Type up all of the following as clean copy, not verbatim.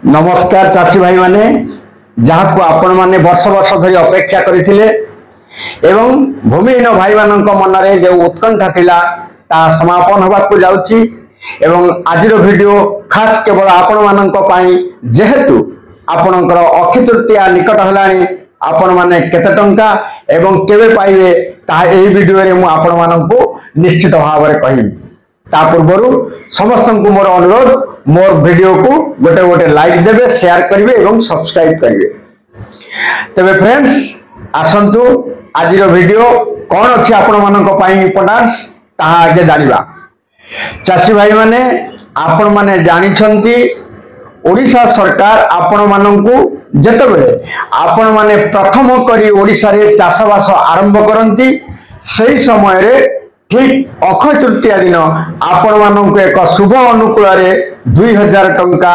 नमस्कार चाषी भाई माने जहाँ को आपण माने वर्ष वर्ष धरी अपेक्षा करथिले एवं भूमिहीन भाई मानक मन में जो उत्कंठा थिला ता समापन होगा को जाउची एवं आजिर वीडियो खास केवल आपण मानक पई जेहेतु आपणकर अक्षय तृतीया निकट हलानी आपण माने केते टंका एवं केबे पाइबे ता एही वीडियो रे मु आपण मानक निश्चित भाव में कहिबी ता पूर्व समस्त को मोर अनुरोध मोर वीडियो को गोटे गोटे लाइक देवे शेयर करेंगे एवं सब्सक्राइब करेंगे। तेरे फ्रेंड्स आसंतु आजिर वीडियो कौन अच्छी आपण मानक पई इंपोर्टेंस ताहा आगे जानिबा। चाषी भाई माने आपण माने जानि छंती ओडिशा सरकार आपण मानकू जेतेबेले आपण माने प्रथम करी ओडिशा रे चाषबास आरंभ करंती सही समय रे ठीक अक्षय तृतीया दिन आपण मानक एक शुभ अनुकूल 2000 टंका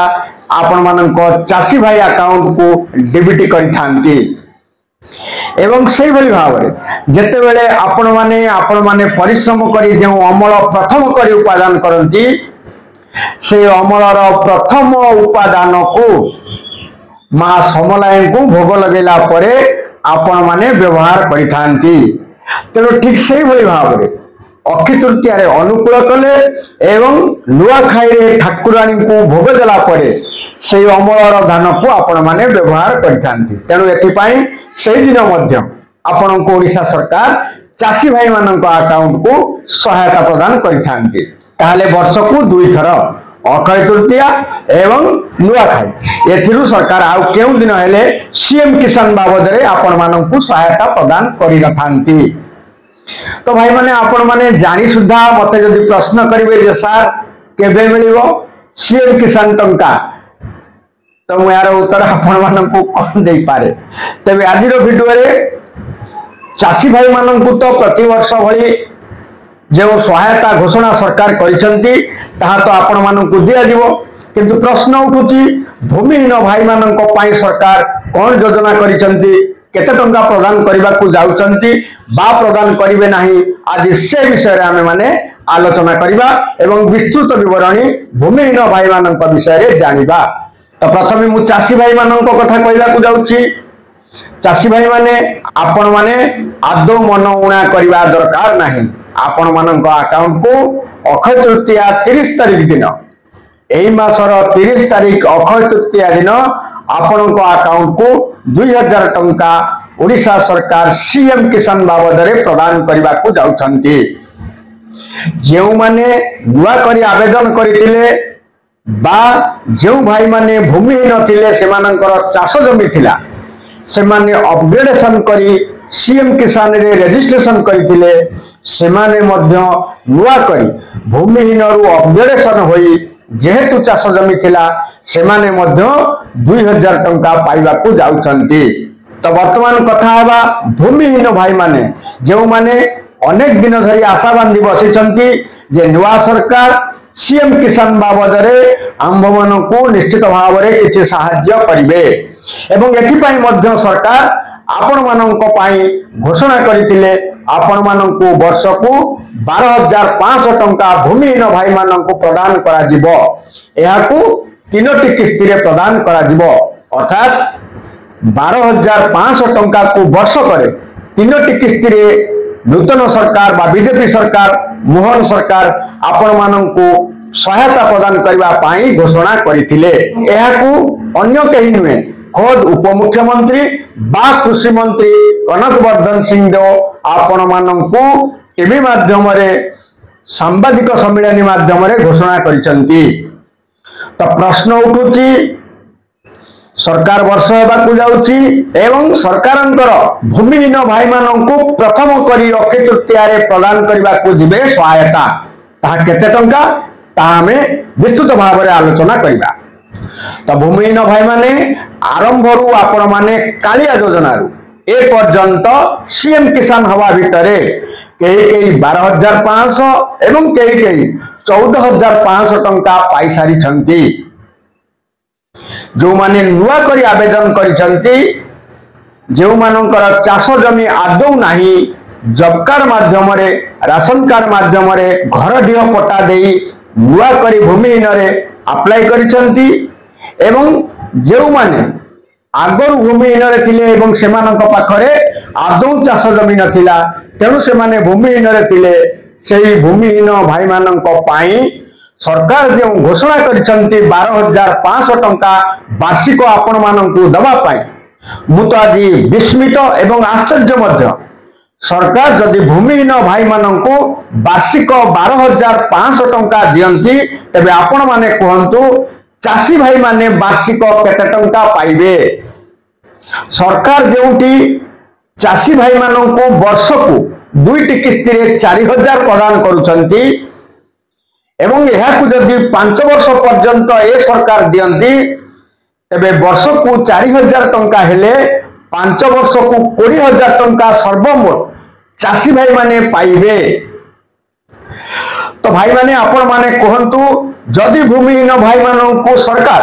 आपण मानक चाषी भाई अकाउंट को डेबिट करिथांती एवं सही भली भाव रे जेतेबेले आपण माने परिश्रम करी जे अमल प्रथम करी उत्पादन करंती से अमलर प्रथम उत्पादन को मां समलाय को भोग लगेला परे आपण माने व्यवहार करिथांती। तेणु ठीक सही भली भाव रे अक्षय तृतीया रे अनुकूल कले एवं नुआ खाई ठाकुराणी को भोग देला परे से अमलर धान को आपण माने व्यवहार करिथांती। तेणु एथिपाई से दिन मध्य आपण को ओडिशा सरकार चाषी भाई मानक अकाउंट को सहायता प्रदान करिथांती। ताले वर्ष को 2 थर अक्षय तृतीया एवं नुआ खाई एथिरु सरकार आउ केउ दिन हेले सीएम किसान बाबद रे आपण मानक को सहायता प्रदान करि नथांती। तो भाई माने आपण माने जानी सुधा मते जदि प्रश्न करिवे जे सर केबे मिलिबो सीएम किसान टंका तो मु यार उत्तर आपण मानन को कोन देई पारे। तबे आजिरो वीडियो रे चाषी भाई मानन को तो प्रति वर्ष भली जो सहायता घोषणा सरकार करिसंती ताहा तो आपण मानन को दिया दिबो किंतु प्रश्न उठुची भूमिहीन भाई मानन को पई सरकार कोन योजना करिसंती केते टंका प्रदान करबा को जाउचंती बा प्रदान करिवे नाही आज से विषय रे हमें माने आलोचना करबा एवं विस्तृत विवरणी भूमिहीन भाई मानन विषय रे जानिबा। तो प्रथमे मु चाषी भाई मानन कथा कहला को जाउची। चाषी भाई माने आपण माने आदो मन उणा करबा दरकार नाही। आपण मानन अकाउंट को अक्षय तृतीया 30 तारिख दिन एही मासर 30 तारिख अक्षय तृतीया दिन आपण अकाउंट को 2000 टंका ओडिशा सरकार सीएम किसान बाबद रे प्रदान करबा को जाउछंती। जेउ माने नुआ करी आवेदन करिथिले बा जेउ भाई माने भूमिहीन थिले सेमानकर चाष जमी थिला सेमाने अपग्रेडेशन करी सीएम किसान रे रजिस्ट्रेशन करिथिले सेमाने मध्य नुआ करी भूमिहीन रु अपग्रेडेशन होई जेहेतु चाष जमी थिला सेमाने मध्य 2000 टंका पाइबा को जाउछंती। तो वर्तमान कथा हेबा भूमिहीन भाई माने जो माने अनेक दिन धरी आशा बांधी बसिछंती जे नुआ सरकार सीएम किसान बाबद रे आंभ मन को निश्चित भाव रे किछि सहाय्य करिवे एवं एथि पई मध्य सरकार आपण मानक पई घोषणा करिथिले आपण मानक वर्ष को 12500 टंका भूमिहीन भाई मानक प्रदान करा जिवो। एहा को 3टी किस्ती रे प्रदान करा जिवो अर्थात 12500 टंका को वर्ष करे 3टी किस्ती रे नूतन सरकार बा बीजेपी सरकार मोहन सरकार आपण मानक सहायता प्रदान करबा पाई घोषणा करिथिले। एहा को अन्य केही नुहे खुद उप मुख्यमंत्री बा कृषि मंत्री कनकवर्धन सिंह देव आपण मानक टीवी माध्यम रे सांबादिक सम्मेलन माध्यम रे घोषणा करिसंती। तो प्रश्न उठुची सरकार वर्ष हेबा को जाउची एवं सरकारंकर भूमिहीन भाई मानक प्रथम करी अक्षय तृतीया रे प्रदान करबा को दिबे सहायता ताहा केते टंका ताहा हमें विस्तृत भाव रे आलोचना करबा। तो भूमिहीन भाई माने आरंभ रु आपण माने कालिया योजना रु ए पर्यंत सीएम किसान हवा भितरे कई 12500 एवं कई 14500 टंका पाई सारी छंती। जो माने नुआ करी आवेदन करिसंती जो मानकर चाष जमी आदौ नाही जॉब कार्ड माध्यम रे राशन कार्ड माध्यम रे घर ढिह पट्टा देई नुआ करी भूमिहीन रे अप्लाई करिसंती एवं जो माने आगरू भूमिहीन थिले एवं सेमानक पाखरे आदौ चाष जमी नथिला तेणु से माने भूमिहीन थिले सेही भूमिहीन भाई मानक पाई सरकार जो घोषणा करिसंती 12,500 टंका वार्षिक आपण मानकू दबा पाई मु तो आज विस्मित एवं आश्चर्य मध्य सरकार जदि भूमिहीन भाई मानकू वार्षिक 12,500 टंका दियंती तेबे आपण माने कहंतु चाषी भाई माने वार्षिक केते टंका पाइबे सरकार जोटी चाषी भाई मानकू वर्षकू दुईटी किस्ती रे 4,000 प्रदान करुचंती एवं यहाकू जदि 5 वर्ष पर्यंत ए सरकार दियंती तेबे वर्षकू 4,000 टंका हेले 5 वर्ष को 20,000 टंका सर्वमोट चाषी भाई माने पाइबे तो भाई माने आपण माने कहंतु जदि भूमिहीन भाई मानकू सरकार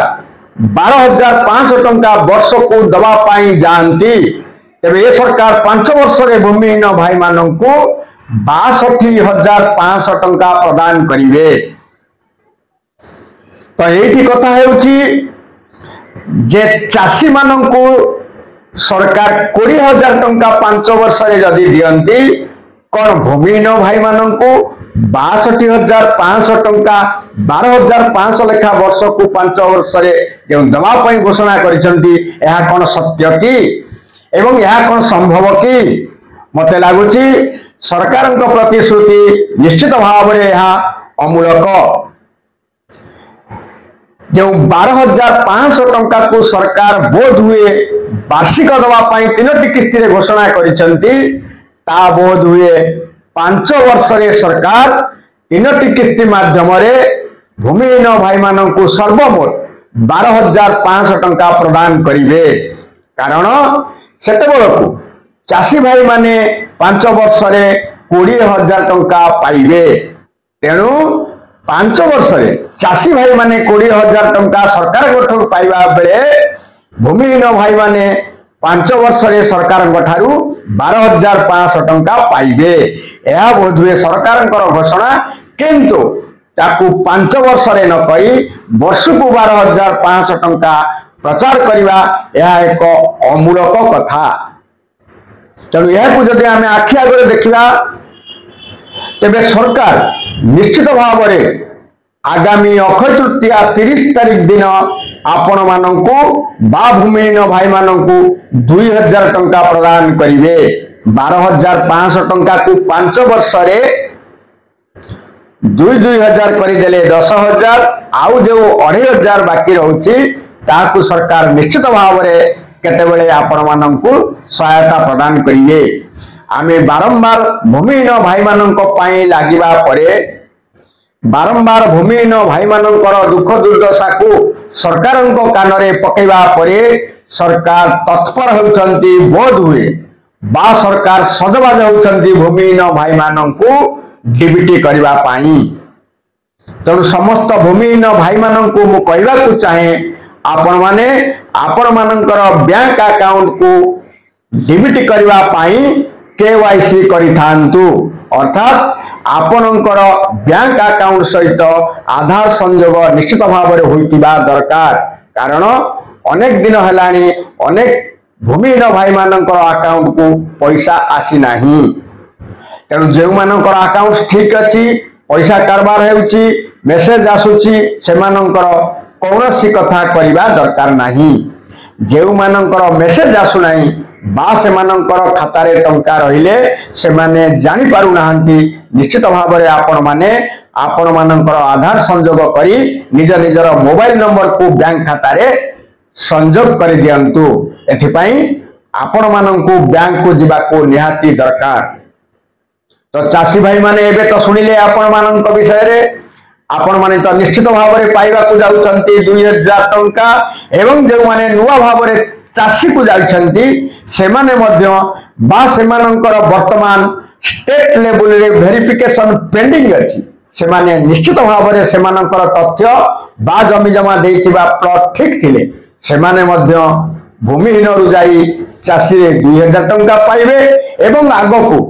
12,500 टंका वर्ष को दबा पाई जानती तेबे ए सरकार 5 वर्ष रे भूमिहीन भाई मानकू 62,500 टंका प्रदान करिवे तो एठी कथा हेउची जे चाषी मानकू सरकार 20,000 टंका 5 वर्ष रे जदि दियंती कौन भूमिहीन भाई मानकू 62,500 टंका 12,500 लेखा वर्ष को 5 वर्ष रे जो दबा पाई घोषणा करिसंती एहा कोन सत्य की एवं एहा कोन संभव की मते लागुची सरकारक प्रतिश्रुति निश्चित भाव रे एहा अमूलक जो 12,500 टंका को सरकार बोध हुए वार्षिक दबा पाई 3टी किस्ती रे घोषणा करिसंती ता बोध हुए 5 वर्ष रे सरकार 3टी किस्ती माध्यम रे भूमिहीन भाई मानकू सर्वमोट 12,500 टंका प्रदान करिवे कारण सेते बेलकू चाषी भाई माने 5 वर्ष रे 20,000 टंका पाइबे तेणु 5 वर्ष रे चाषी भाई माने 20,000 टंका सरकार गोठू पाइबा बेले भूमिहीन भाई माने 5 वर्ष रे सरकार गोठारू 12,500 टंका पाइबे यह बोध हुए सरकार घोषणा किंतु ताकू 5 वर्ष रे न कही वर्ष को 12,500 टंका प्रचार करिबा यह एक अमूलक कथा तेणु यह जदि आम आखि आगे देखा तेबे सरकार निश्चित भाव में आगामी अक्षय तृतीया 30 तारीख दिन आपण मानकू बा भूमिहीन भाई मानकू 2,000 टंका प्रदान करिवे 12,500 टंका को 5 वर्ष रे 2,000 करदेले 10,000 आउ जो 2,500 बाकी रहउची ताकू सरकार निश्चित भाव में केतेबेले आपण मानकू सहायता प्रदान करिवे आमे बारंबार भूमिहीन भाई मानक पाई लागिबा परे बारंबार भूमिहीन भाई मानकर दुख दुर्दशा को सरकार कान रे पकेबा परे सरकार तत्पर होउचंती बोध हुए बा सरकार सजबाज होउचंती भूमिहीन भाई मानकू डीबीटी करबा पाई तेणु समस्त भूमिहीन भाई मानकू मु कहबाकू चाहे आपण माने आपण मानकर बैंक अकाउंट को डीबीटी करबा पाई केवाईसी करिथांतु अर्थात आपणकर बैंक अकाउंट सहित आधार संयोग निश्चित भाव में होइतिबा दरकार कारण अनेक दिन हेलानी अनेक भूमिहीन भाई मानकर अकाउंट को पैसा आसी नाही तेणु जो मानकर अकाउंट ठीक अच्छी पैसा कारबार हेउची मेसेज आसुची सेमानकर कौनसी कथा करिबा दरकार नाही जो मानकर मेसेज आसु नाही बा सेमानकर खाता रे टंका रहिले से माने जानि पारु नाहंती निश्चित भाव में आपण माने आपण मानकर आधार संयोग करी निज निजर मोबाइल नंबर को बैंक खाता रे संयोग कर दियंतु एथिपाई आपण मानकू बैंक को जिबा को निहाती दरकार तो चाषी भाई माने एबे तो सुनिले आपण मानक विषय रे आपण माने तो निश्चित भाव में पाइबा को जाउचंती 2,000 टंका एवं जो माने नुवा भाव में चाषी को जाइछंती सेमाने मध्य बा सेमानकर वर्तमान स्टेट लेवल रे वेरिफिकेशन पेंडिंग अछि सेमाने निश्चित भाव में सेमानकर तथ्य बा जमी जमा देइतिबा प्लॉट ठीक थिले सेमाने मध्य भूमिहीन रु जाई चाषी रे 2,000 टंका पाइबे एवं आगो को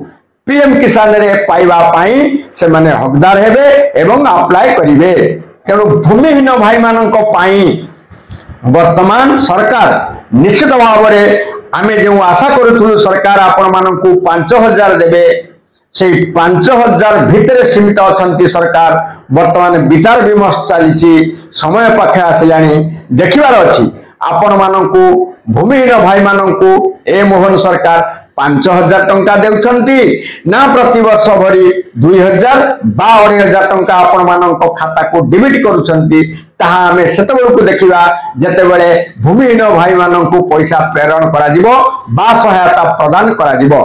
पीएम किसान रे पाइबा पाई से माने हकदार हेबे एवं अप्लाई करिवे तेणु भूमिहीन भाई मानक पाई वर्तमान सरकार निश्चित भाव में आमे जो आशा करूँ सरकार आपण मानक 5,000 देवे से 5,000 भितर सीमित अच्छा सरकार वर्तमान विचार विमर्श चली समय पाखे आसला देखबार अच्छी आपण मानक भूमिहीन भाई मानक ए मोहन सरकार 5,000 टंका देउछंती ना प्रति वर्ष भरी 2,000 बा 2,500 टंका आपण मानक खाता को डेबिट करूछंती ताहा हमें सेतबेलकु देखिबा जेतेबेले भूमिहीन भाई मानक पैसा प्रेरण करा जिवो बा सहायता प्रदान करा जिवो।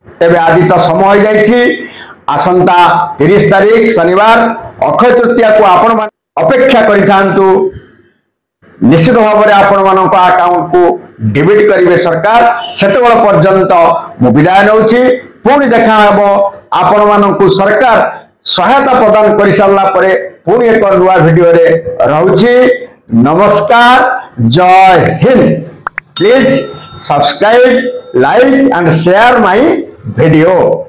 तेबे आज तो समय हो जाइछि आसंता 30 तारीख शनिवार अक्षय तृतीया को आपण मान अपेक्षा करिथांतु निश्चित भाव में आपण मानक अकाउंट को डेबिट करेंगे सरकार सेतबेल पर्यंत मु विदाय नउछि पुणी देखा हेबो आपण मानक सरकार सहायता प्रदान कर सारा परे पुणी एक नुआ वीडियो रे रहउछि। नमस्कार जय Hind. Please subscribe like and share my video.